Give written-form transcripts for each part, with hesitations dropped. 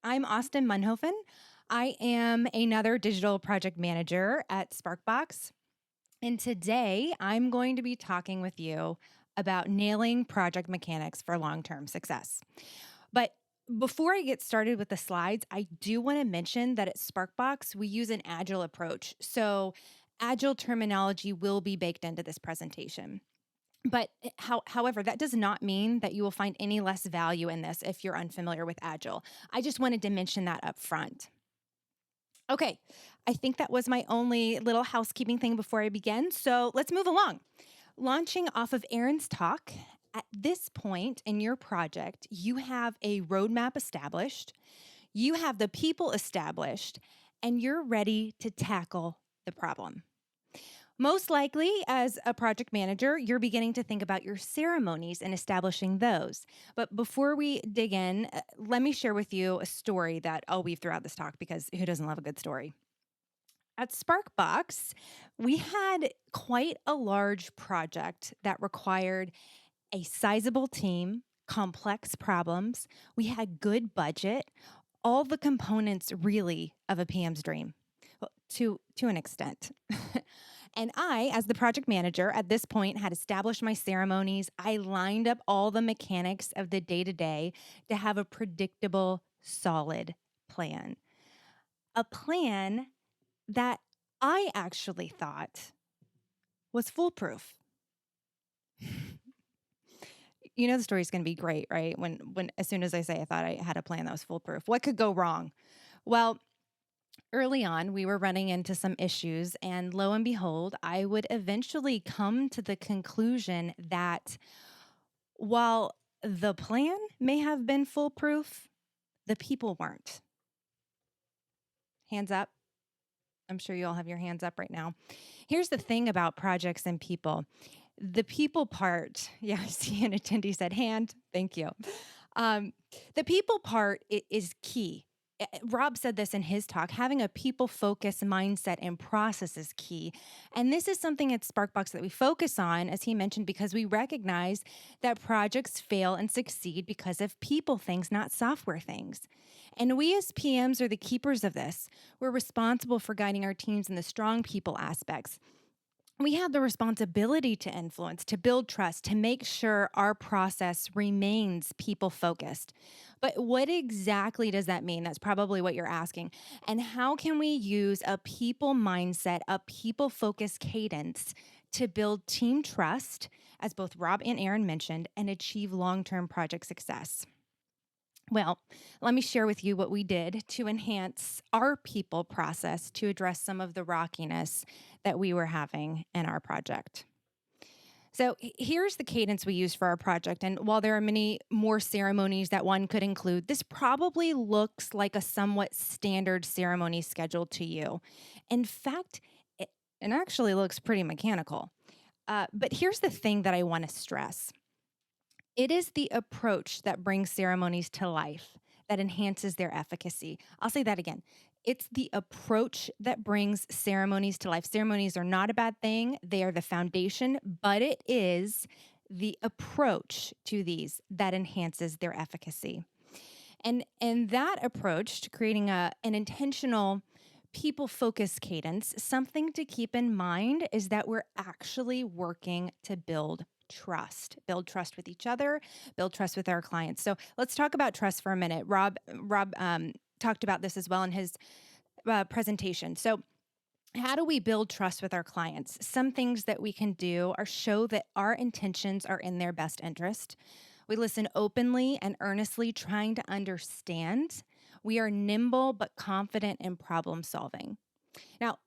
I'm Austin Munhofen. I am another digital project manager at Sparkbox. And today I'm going to be talking with you about nailing project mechanics for long term success. But before I get started with the slides, I do want to mention that at Sparkbox, we use an agile approach. So, agile terminology will be baked into this presentation. But however, that does not mean that you will find any less value in this if you're unfamiliar with Agile. I just wanted to mention that up front. Okay, I think that was my only little housekeeping thing before I begin. So let's move along. Launching off of Erin's talk, at this point in your project, you have a roadmap established, you have the people established, and you're ready to tackle the problem. Most likely, as a project manager, you're beginning to think about your ceremonies and establishing those. But before we dig in, let me share with you a story that I'll weave throughout this talk because who doesn't love a good story? At Sparkbox, we had quite a large project that required a sizable team, complex problems. We had good budget, all the components really of a PM's dream. Well, to an extent. And I, as the project manager at this point, had established my ceremonies. I lined up all the mechanics of the day-to-day to have a predictable, solid plan. A plan that I actually thought was foolproof. You know the story's going to be great, right? When as soon as I say I thought I had a plan that was foolproof. What could go wrong? Well, early on, we were running into some issues, and lo and behold, I would eventually come to the conclusion that while the plan may have been foolproof, the people weren't. Hands up. I'm sure you all have your hands up right now. Here's the thing about projects and people. The people part, yeah, I see an attendee said hand. Thank you. The people part is key. Rob said this in his talk, having a people-focused mindset and process is key. And this is something at Sparkbox that we focus on, as he mentioned, because we recognize that projects fail and succeed because of people things, not software things. And we as PMs are the keepers of this. We're responsible for guiding our teams in the strong people aspects. We have the responsibility to influence, to build trust, to make sure our process remains people-focused. But what exactly does that mean? That's probably what you're asking. And how can we use a people mindset, a people-focused cadence to build team trust, as both Rob and Erin mentioned, and achieve long-term project success? Well, let me share with you what we did to enhance our people process to address some of the rockiness that we were having in our project. So here's the cadence we used for our project. And while there are many more ceremonies that one could include, this probably looks like a somewhat standard ceremony schedule to you. In fact, it actually looks pretty mechanical. But here's the thing that I want to stress. It is the approach that brings ceremonies to life, that enhances their efficacy. I'll say that again. It's the approach that brings ceremonies to life. Ceremonies are not a bad thing. They are the foundation, but it is the approach to these that enhances their efficacy. And that approach to creating an intentional people-focused cadence, something to keep in mind is that we're actually working to build trust with each other, build trust with our clients. So let's talk about trust for a minute. Rob talked about this as well in his presentation. So how do we build trust with our clients? Some things that we can do are show that our intentions are in their best interest. We listen openly and earnestly, trying to understand. We are nimble but confident in problem solving. Now,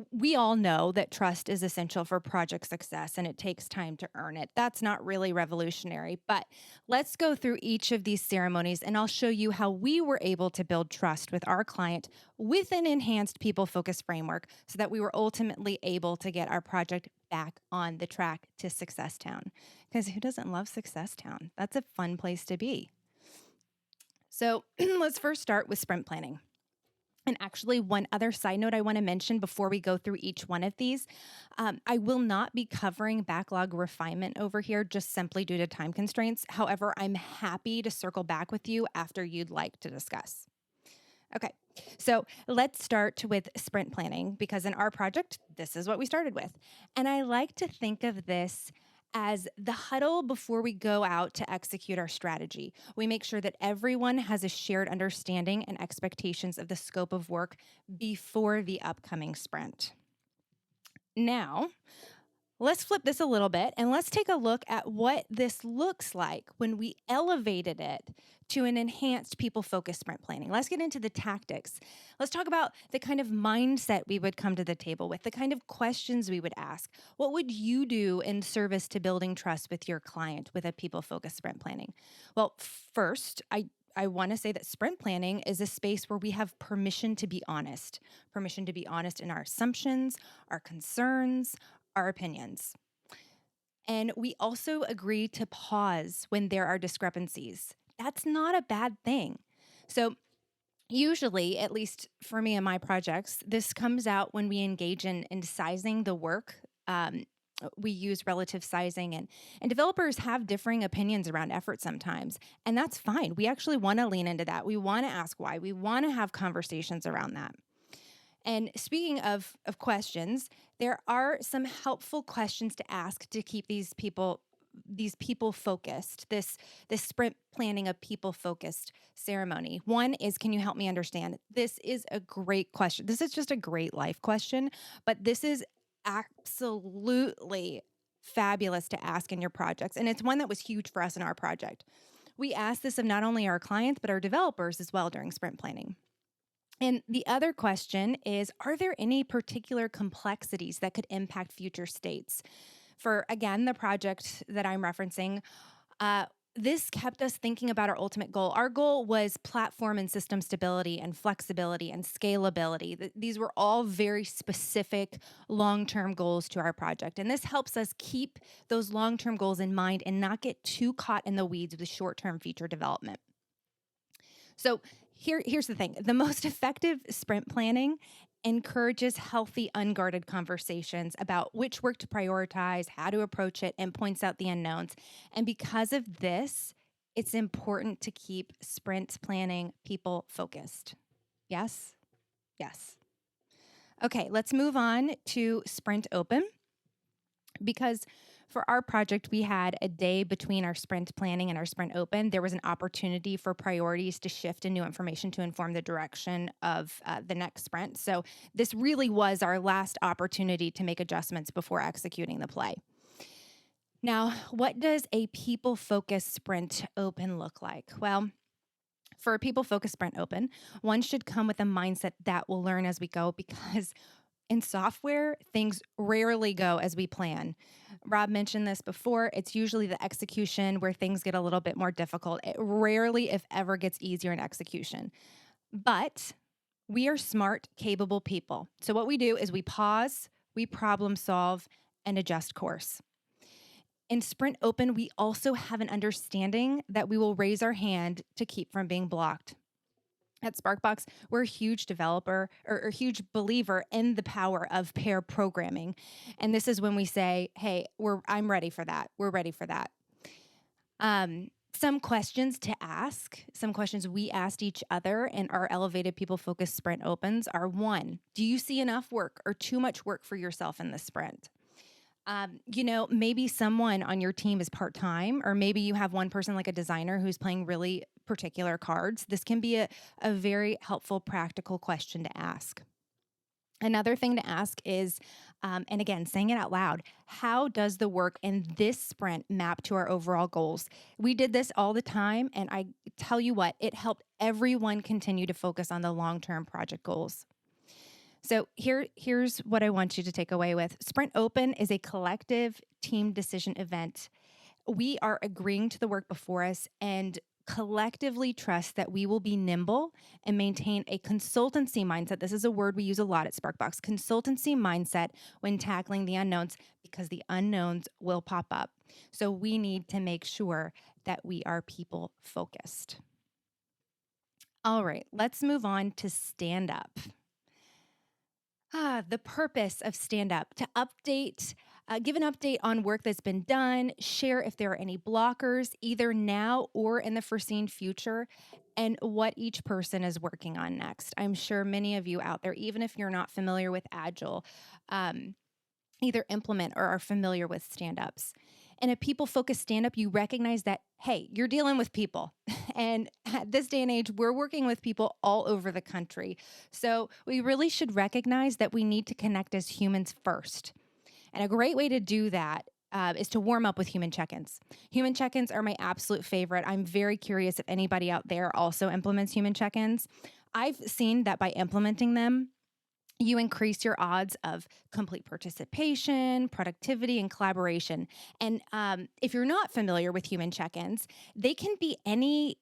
we all know that trust is essential for project success and it takes time to earn it. That's not really revolutionary, but let's go through each of these ceremonies and I'll show you how we were able to build trust with our client with an enhanced people-focused framework so that we were ultimately able to get our project back on the track to Success Town. Because who doesn't love Success Town? That's a fun place to be. So let's first start with sprint planning. And actually, one other side note I want to mention before we go through each one of these, I will not be covering backlog refinement over here just simply due to time constraints. However, I'm happy to circle back with you after you'd like to discuss. Okay, so let's start with sprint planning because in our project, this is what we started with. And I like to think of this as the huddle before we go out to execute our strategy. We make sure that everyone has a shared understanding and expectations of the scope of work before the upcoming sprint. Now, let's flip this a little bit and let's take a look at what this looks like when we elevated it to an enhanced people-focused sprint planning. Let's get into the tactics. Let's talk about the kind of mindset we would come to the table with, the kind of questions we would ask. What would you do in service to building trust with your client with a people-focused sprint planning? Well, first, I want to say that sprint planning is a space where we have permission to be honest in our assumptions, our concerns, our opinions. And we also agree to pause when there are discrepancies. That's not a bad thing. So, usually, at least for me and my projects, this comes out when we engage in sizing the work. We use relative sizing, and developers have differing opinions around effort sometimes. And that's fine. We actually want to lean into that. We want to ask why. We want to have conversations around that. And speaking of questions, there are some helpful questions to ask to keep these people focused, this sprint planning a people focused ceremony. One is, can you help me understand? This is a great question. This is just a great life question, but this is absolutely fabulous to ask in your projects. And it's one that was huge for us in our project. We asked this of not only our clients, but our developers as well during sprint planning. And the other question is, are there any particular complexities that could impact future states? For, again, the project that I'm referencing, this kept us thinking about our ultimate goal. Our goal was platform and system stability and flexibility and scalability. These were all very specific long-term goals to our project. And this helps us keep those long-term goals in mind and not get too caught in the weeds with short-term feature development. So here's the thing. The most effective sprint planning encourages healthy, unguarded conversations about which work to prioritize, how to approach it, and points out the unknowns. And because of this, it's important to keep sprint planning people focused. Yes? Yes. Okay, let's move on to sprint open. Because for our project, we had a day between our sprint planning and our sprint open. There was an opportunity for priorities to shift and new information to inform the direction of the next sprint. So this really was our last opportunity to make adjustments before executing the play. Now, what does a people-focused sprint open look like? Well, for a people-focused sprint open, one should come with a mindset that we'll learn as we go, because in software, things rarely go as we plan. Rob mentioned this before. It's usually the execution where things get a little bit more difficult. It rarely, if ever, gets easier in execution. But we are smart, capable people. So what we do is we pause, we problem solve, and adjust course. In Sprint Open, we also have an understanding that we will raise our hand to keep from being blocked. At Sparkbox, we're a huge developer or a huge believer in the power of pair programming. And this is when we say, hey, I'm ready for that. We're ready for that. Some questions to ask, some questions we asked each other in our elevated people-focused sprint opens are: one, do you see enough work or too much work for yourself in the sprint? Maybe someone on your team is part-time, or maybe you have one person like a designer who's playing really particular cards. This can be a very helpful, practical question to ask. Another thing to ask is, and again, saying it out loud, how does the work in this sprint map to our overall goals? We did this all the time, and I tell you what, it helped everyone continue to focus on the long-term project goals. So here's what I want you to take away with. Sprint Open is a collective team decision event. We are agreeing to the work before us and collectively trust that we will be nimble and maintain a consultancy mindset. This is a word we use a lot at Sparkbox, consultancy mindset when tackling the unknowns, because the unknowns will pop up. So we need to make sure that we are people focused. All right, let's move on to stand up. The purpose of Stand Up to update, give an update on work that's been done, share if there are any blockers, either now or in the foreseen future, and what each person is working on next. I'm sure many of you out there, even if you're not familiar with Agile, um, either implement or are familiar with stand ups. In a people focused stand up, you recognize that, hey, you're dealing with people. And at this day and age, we're working with people all over the country. So we really should recognize that we need to connect as humans first. And a great way to do that is to warm up with human check ins. Human check ins are my absolute favorite. I'm very curious if anybody out there also implements human check ins. I've seen that by implementing them, you increase your odds of complete participation, productivity, and collaboration. And if you're not familiar with human check ins, they can be any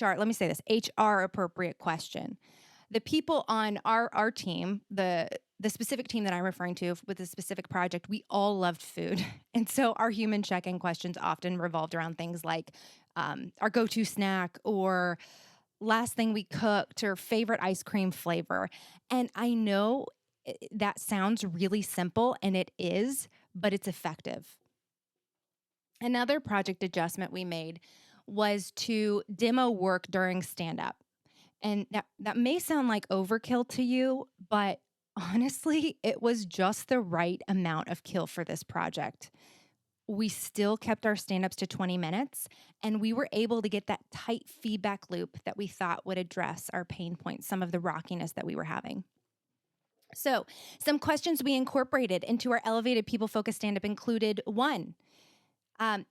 let me say this, HR appropriate question. The people on our team, the specific team that I'm referring to with the specific project, we all loved food. And so our human check in questions often revolved around things like our go to snack or last thing we cooked or favorite ice cream flavor. And I know that sounds really simple, and it is, but it's effective. Another project adjustment we made was to demo work during stand up. And that may sound like overkill to you, but honestly, it was just the right amount of kill for this project. We still kept our stand-ups to 20 minutes, and we were able to get that tight feedback loop that we thought would address our pain points, some of the rockiness that we were having. So, some questions we incorporated into our elevated people-focused stand-up included: one,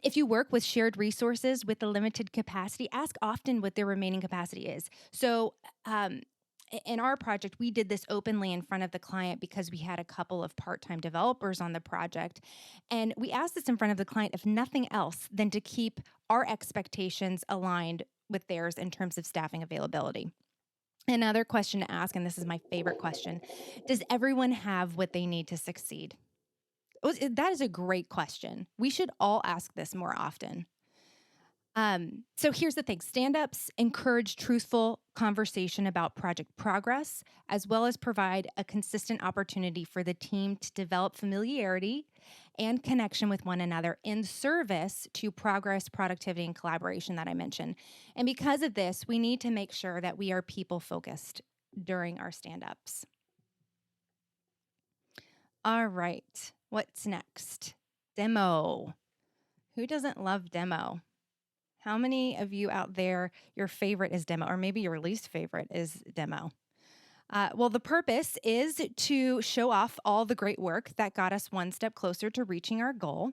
if you work with shared resources with a limited capacity, ask often what their remaining capacity is. So, in our project, we did this openly in front of the client because we had a couple of part-time developers on the project. And we asked this in front of the client, if nothing else, than to keep our expectations aligned with theirs in terms of staffing availability. Another question to ask, and this is my favorite question: does everyone have what they need to succeed? That is a great question. We should all ask this more often. So here's the thing: stand ups encourage truthful conversation about project progress, as well as provide a consistent opportunity for the team to develop familiarity and connection with one another in service to progress, productivity, and collaboration that I mentioned. And because of this, we need to make sure that we are people focused during our stand ups. All right, what's next? Demo. Who doesn't love demo? How many of you out there, your favorite is demo, or maybe your least favorite is demo? Well, the purpose is to show off all the great work that got us one step closer to reaching our goal.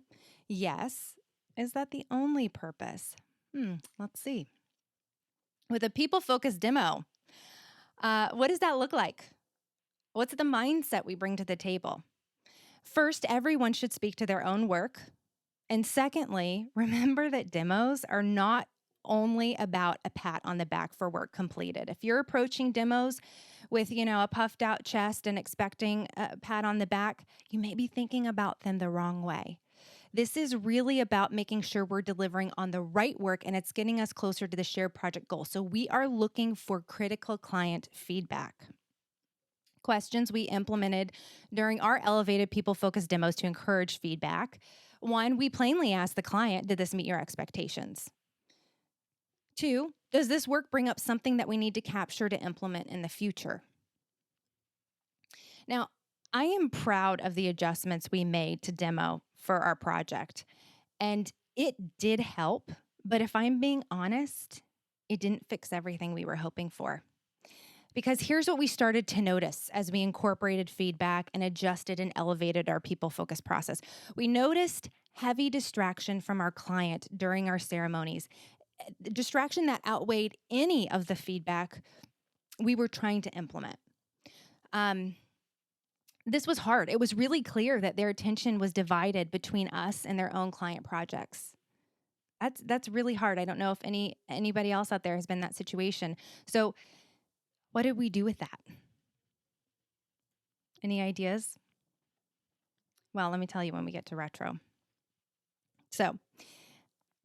Yes. Is that the only purpose? Let's see. With a people-focused demo, what does that look like? What's the mindset we bring to the table? First, everyone should speak to their own work. And secondly, remember that demos are not only about a pat on the back for work completed. If you're approaching demos with, a puffed out chest and expecting a pat on the back, you may be thinking about them the wrong way. This is really about making sure we're delivering on the right work, and it's getting us closer to the shared project goal. So we are looking for critical client feedback. Questions we implemented during our elevated people-focused demos to encourage feedback. One, we plainly asked the client, did this meet your expectations? Two, does this work bring up something that we need to capture to implement in the future? Now, I am proud of the adjustments we made to demo for our project, and it did help, but if I'm being honest, it didn't fix everything we were hoping for. Because here's what we started to notice as we incorporated feedback and adjusted and elevated our people-focused process. We noticed heavy distraction from our client during our ceremonies, distraction that outweighed any of the feedback we were trying to implement. This was hard. It was really clear that their attention was divided between us and their own client projects. That's really hard. I don't know if anybody else out there has been in that situation. So what did we do with that? Any ideas? Well, let me tell you when we get to retro. So,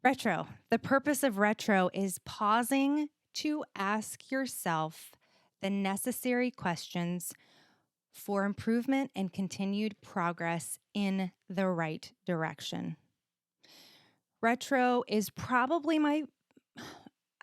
retro, the purpose of retro is pausing to ask yourself the necessary questions for improvement and continued progress in the right direction. Retro is probably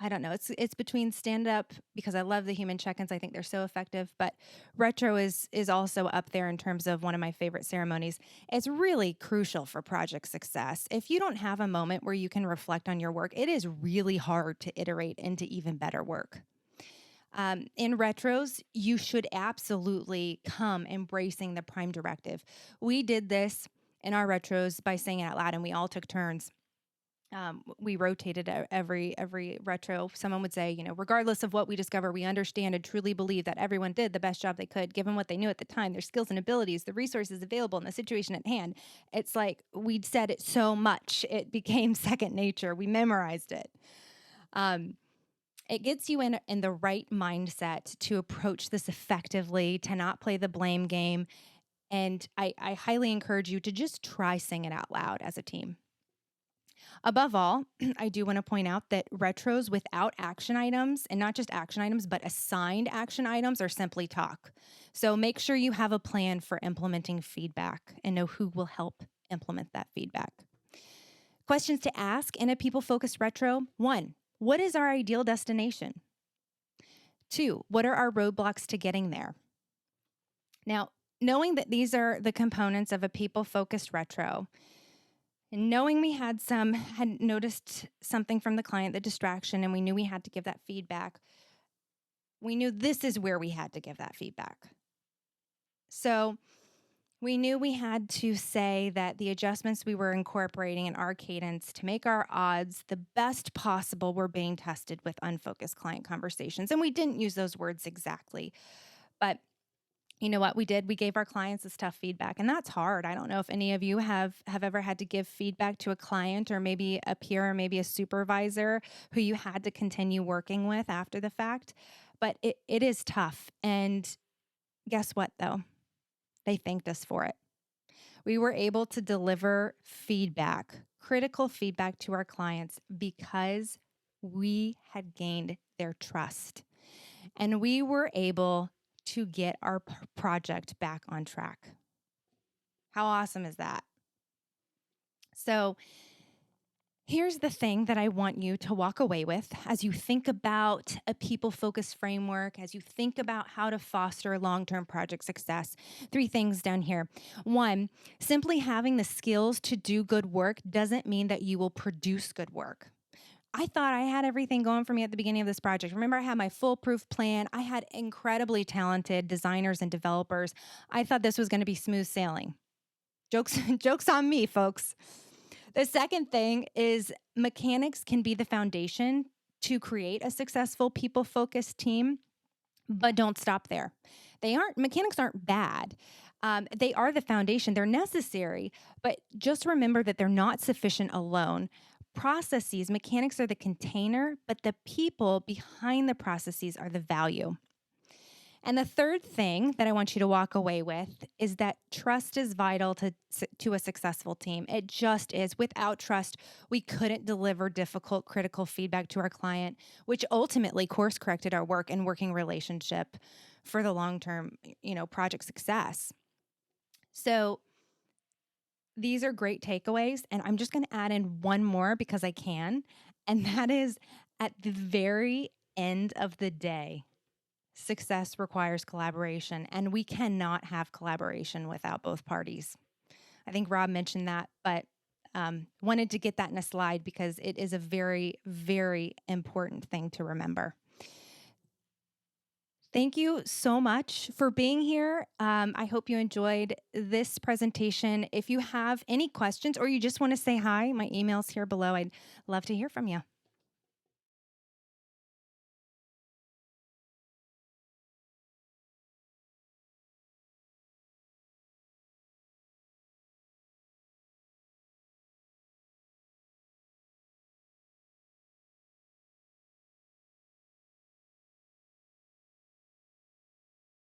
I don't know, it's between stand-up because I love the human check-ins. I think they're so effective, but retro is also up there in terms of one of my favorite ceremonies. It's really crucial for project success. If you don't have a moment where you can reflect on your work, it is really hard to iterate into even better work. In retros, you should absolutely come embracing the prime directive. We did this in our retros by saying it out loud, and we all took turns. We rotated every retro. Someone would say, regardless of what we discover, we understand and truly believe that everyone did the best job they could, given what they knew at the time, their skills and abilities, the resources available, and the situation at hand. It's like we'd said it so much, it became second nature. We memorized it. It gets you in the right mindset to approach this effectively, to not play the blame game. And I highly encourage you to just try saying it out loud as a team. Above all, I do want to point out that retros without action items, and not just action items, but assigned action items, are simply talk. So make sure you have a plan for implementing feedback and know who will help implement that feedback. Questions to ask in a people-focused retro. 1, what is our ideal destination? 2, what are our roadblocks to getting there? Now, knowing that these are the components of a people-focused retro, and knowing we had noticed something from the client, the distraction, and we knew we had to give that feedback, we knew this is where we had to give that feedback. So we knew we had to say that the adjustments we were incorporating in our cadence to make our odds the best possible were being tested with unfocused client conversations. And we didn't use those words exactly, but you know what we did? We gave our clients this tough feedback, and that's hard. I don't know if any of you have ever had to give feedback to a client or maybe a peer or maybe a supervisor who you had to continue working with after the fact, but it is tough. And guess what, though? They thanked us for it. We were able to deliver feedback, critical feedback to our clients because we had gained their trust, and we were able to get our project back on track. How awesome is that? So here's the thing that I want you to walk away with as you think about a people-focused framework, as you think about how to foster long-term project success. 3 things down here. 1, simply having the skills to do good work doesn't mean that you will produce good work. I thought I had everything going for me at the beginning of this project. Remember, I had my foolproof plan. I had incredibly talented designers and developers. I thought this was going to be smooth sailing. Jokes on me, folks. The second thing is mechanics can be the foundation to create a successful people-focused team, but don't stop there. Mechanics aren't bad. They are the foundation. They're necessary, but just remember that they're not sufficient alone. Processes, mechanics are the container, but the people behind the processes are the value. And the third thing that I want you to walk away with is that trust is vital to a successful team. It just is. Without trust, we couldn't deliver difficult, critical feedback to our client, which ultimately course-corrected our work and working relationship for the long-term, project success. So these are great takeaways, and I'm just going to add in one more because I can, and that is at the very end of the day, success requires collaboration, and we cannot have collaboration without both parties. I think Rob mentioned that, but wanted to get that in a slide because it is a very, very important thing to remember. Thank you so much for being here. I hope you enjoyed this presentation. If you have any questions or you just want to say hi, my email's here below. I'd love to hear from you.